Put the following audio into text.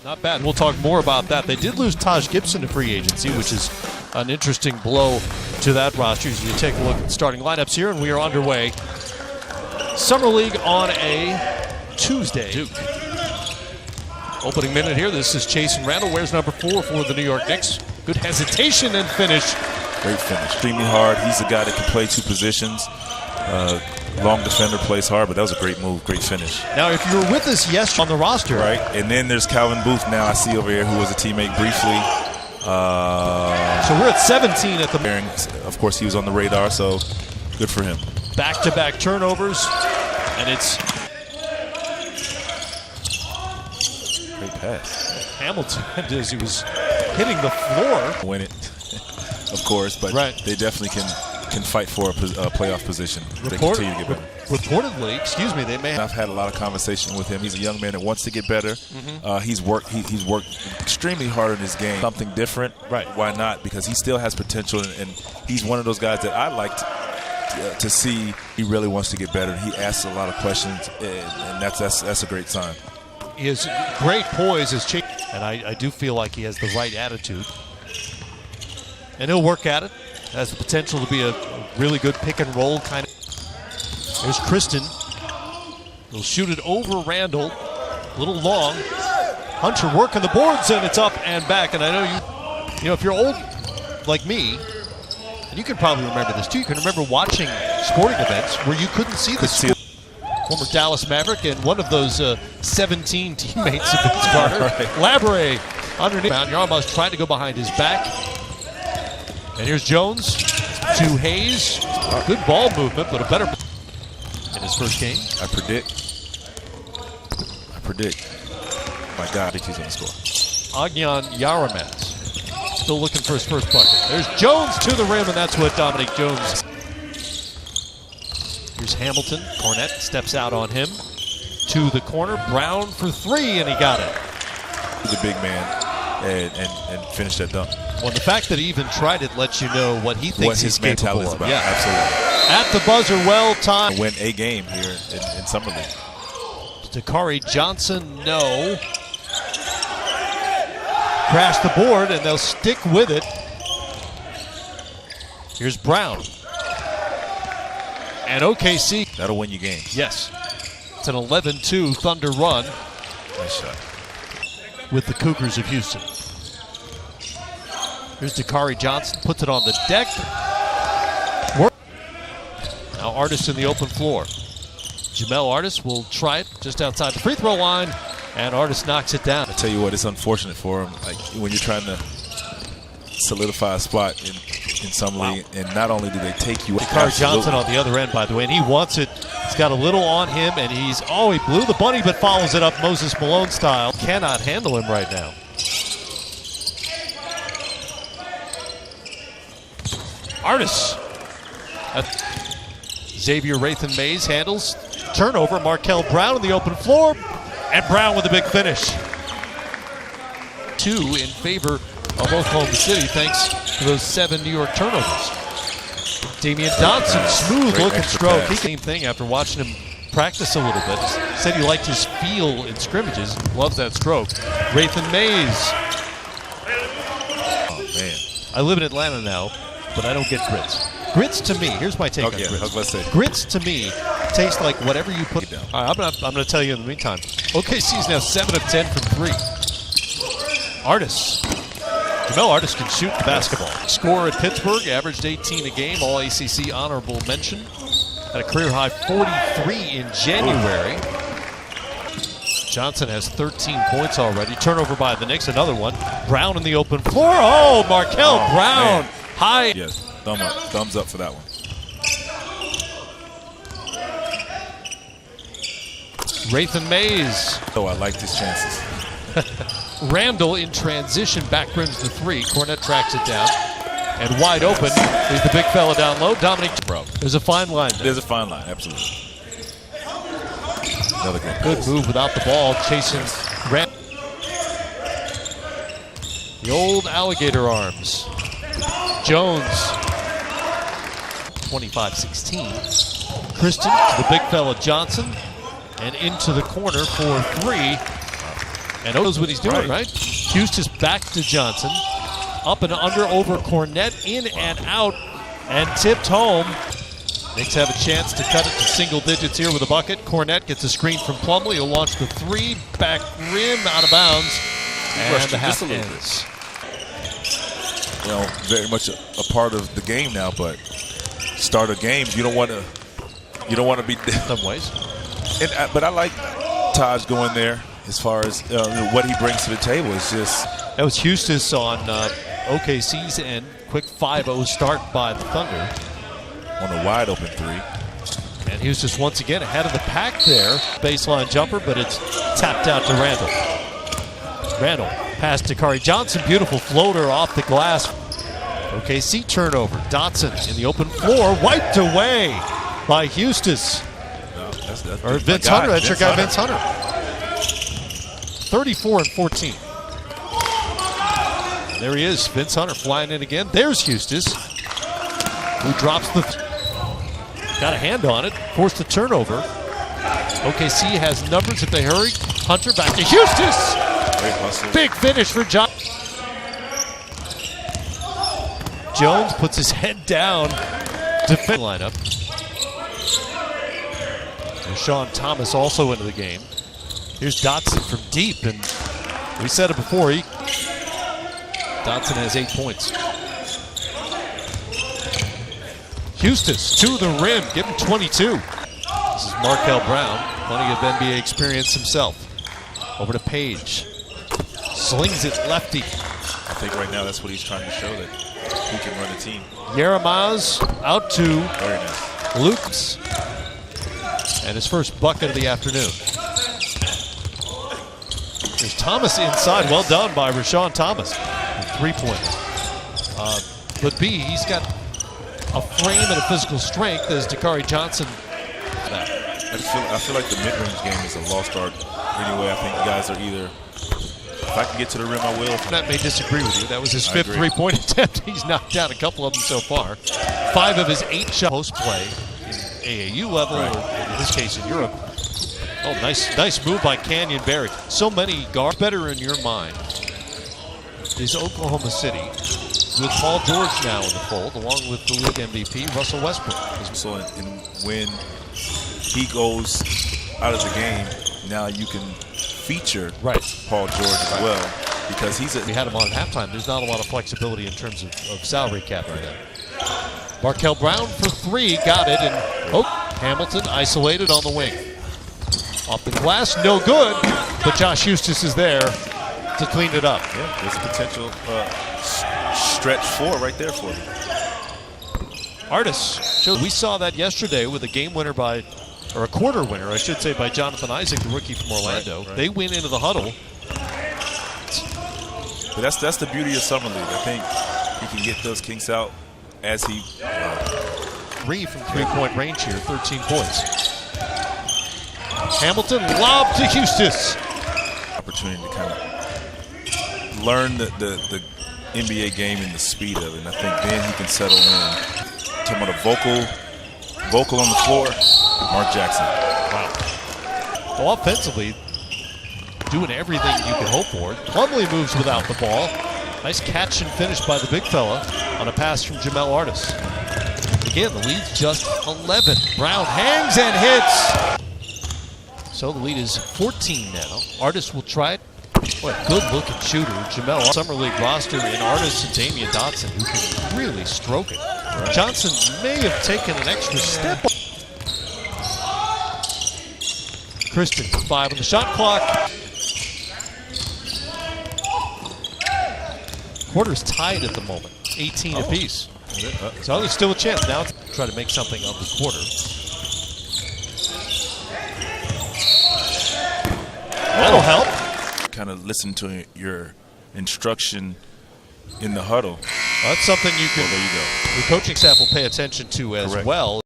Not bad. We'll talk more about that. They did lose Taj Gibson to free agency, which is an interesting blow to that roster. As you take a look at the starting lineups here, and we are underway. Summer League on a Tuesday. Duke. Opening minute here. This is Chasen Randall. Wears number 4 for the New York Knicks. Good hesitation and finish. Great finish. Extremely hard. He's a guy that can play 2 positions. Long defender, plays hard, but that was a great move, great finish. Now, if you were with us yesterday on the roster. Right, and then there's Calvin Booth now I see over here, who was a teammate briefly. So we're at 17 at the moment. Of course, he was on the radar, so good for him. Back-to-back turnovers, and it's great pass. Hamilton, as he was hitting the floor. Win it, of course, but they definitely can fight for a playoff position. They continue to get better. Reportedly, they may have. I've had a lot of conversation with him. He's a young man that wants to get better. He's worked extremely hard in his game. Something different, right? Why not? Because he still has potential, and he's one of those guys that I like to see. He really wants to get better. And he asks a lot of questions, and that's a great sign. He has great poise as Chase, and I do feel like he has the right attitude, and he'll work at it. Has the potential to be a really good pick and roll kind of. There's Kristen. He'll shoot it over Randall. A little long. Hunter working the boards, and it's up and back. And I know you know, if you're old like me, and you can probably remember this too, you can remember watching sporting events where you couldn't see this. Former Dallas Maverick and one of those 17 teammates of Vince Carter. Labre underneath. You're almost trying to go behind his back. And here's Jones to Hayes. Good ball movement, but a better in his first game. I predict. My God, I think he's going to score. Agnan Yaramaz still looking for his first bucket. There's Jones to the rim, and that's what Dominic Jones. Here's Hamilton. Cornette steps out on him. To the corner. Brown for 3, and he got it. He's a big man. And finish that dunk. Well, the fact that he even tried it lets you know what he thinks his he's capable mentality is of. about. Yeah, absolutely. At the buzzer, well timed. Win a game here in Summer League. Dakari Johnson, no. Crash the board, and they'll stick with it. Here's Brown. And OKC. That'll win you games. Yes. It's an 11-2 Thunder run. Nice shot. With the Cougars of Houston. Here's Dakari Johnson, puts it on the deck. Now Artis in the open floor. Jamel Artis will try it just outside the free throw line, and Artis knocks it down. I tell you what, it's unfortunate for him. Like when you're trying to solidify a spot in Summer League, and not only do they take you. Dakari Johnson on the other end, by the way, and he wants it. He's got a little on him, and he blew the bunny, but follows it up Moses Malone style. Cannot handle him right now. Artis. Xavier Rathan Mays handles. Turnover. Markel Brown in the open floor. And Brown with a big finish. 2 in favor of Oklahoma City, thanks to those 7 New York turnovers. Damian Dotson, smooth looking stroke. Same thing after watching him practice a little bit. He said he liked his feel in scrimmages. Loves that stroke. Rathan Mays. Oh, man. I live in Atlanta now, but I don't get grits. Grits to me, here's my take on grits. I was about to say. Grits to me taste like whatever you put down. All right, I'm going to tell you in the meantime. OKC is now 7 of 10 from 3. Artis. Jamel Artis can shoot the basketball. Scorer at Pittsburgh, averaged 18 a game, all ACC honorable mention. Had a career high 43 in January. Johnson has 13 points already. Turnover by the Knicks, another one. Brown in the open floor. Oh, Markel Brown. Man. High. Yes, thumbs up for that one. Rathan Mays. Oh, I like his chances. Randall in transition, back rims the 3. Cornette tracks it down. And wide open is the big fella down low. Dominic. There's a fine line there. There's a fine line, absolutely. Another good move without the ball. Chasing Randall. The old alligator arms. Jones. 25-16. Kristen to the big fella Johnson. And into the corner for 3. And knows what he's doing, right? Houston's back to Johnson. Up and under over Cornette, in and out, and tipped home. Knicks have a chance to cut it to single digits here with a bucket. Cornette gets a screen from Plumlee. He'll launch the three, back rim, out of bounds, and the half ends. You know, very much a part of the game now, but start of games, you don't want to be in some ways. But I like Taj going there as far as what he brings to the table. It's just that was Houston's on OKC's end. Quick 5-0 start by the Thunder on a wide open three. And Houston's once again ahead of the pack there. Baseline jumper, but it's tapped out to Randall. Randall pass to Dakari Johnson. Beautiful floater off the glass. OKC turnover. Dotson in the open floor, wiped away by Houston's. No, that's or Vince Hunter. That's your guy, Vince Hunter. 34 and 14. And there he is, Vince Hunter flying in again. There's Houston's, who drops the. Got a hand on it, forced the turnover. OKC has numbers if they hurry. Hunter back to Houston's. Big finish for John. Jones puts his head down. Defense lineup. Rashawn Thomas also into the game. Here's Dotson from deep, and we said it before. Dotson has 8 points. Houston's to the rim, give him 22. This is Markel Brown, plenty of NBA experience himself. Over to Page. Slings it lefty. I think right now that's what he's trying to show, that he can run a team. Yeramaz out to Very nice. Luke's. And his first bucket of the afternoon. There's Thomas inside. Well done by Rashawn Thomas. Three-pointer. But B, he's got a frame and a physical strength as Dakari Johnson. I feel like the mid-range game is a lost art anyway. I think guys are either, if I can get to the rim, I will. That may disagree with you. That was his fifth three-point attempt. He's knocked down a couple of them so far. 5 of his 8 shots post-play in AAU level, or in this case in Europe. Oh, nice move by Canyon Barry. So many guards. Better in your mind is Oklahoma City, with Paul George now in the fold, along with the league MVP, Russell Westbrook. So when he goes out of the game, now you can feature Paul George as well, because we had him on at halftime. There's not a lot of flexibility in terms of salary cap for them. Markel Brown for 3, got it, and Hamilton isolated on the wing. Off the glass, no good, but Josh Eustace is there to clean it up. Yeah, there's a potential stretch 4 right there for him. Artis. We saw that yesterday with a game winner or a quarter winner, I should say, by Jonathan Isaac, the rookie from Orlando. Right. They went into the huddle. But that's the beauty of Summer League. I think he can get those kinks out as he. 3 from three-point range here, 13 points. Hamilton lob to Eustace. Opportunity to kind of learn the NBA game and the speed of it. And I think then he can settle in. Talking about a vocal on the floor, Mark Jackson. Wow. Well, offensively, doing everything you could hope for. Plumlee moves without the ball. Nice catch and finish by the big fella on a pass from Jamel Artis. Again, the lead's just 11. Brown hangs and hits. So the lead is 14 now. Artis will try it. What a good-looking shooter. Jamel, Summer League roster in Artis and Damian Dotson, who can really stroke it. Right. Johnson may have taken an extra step. Christian, 5 on the shot clock. Quarter's tied at the moment, 18 apiece. So there's still a chance now to try to make something of the quarter. That'll help. Kind of listen to your instruction in the huddle. Well, that's something you can. Well, there you go. The coaching staff will pay attention to as well.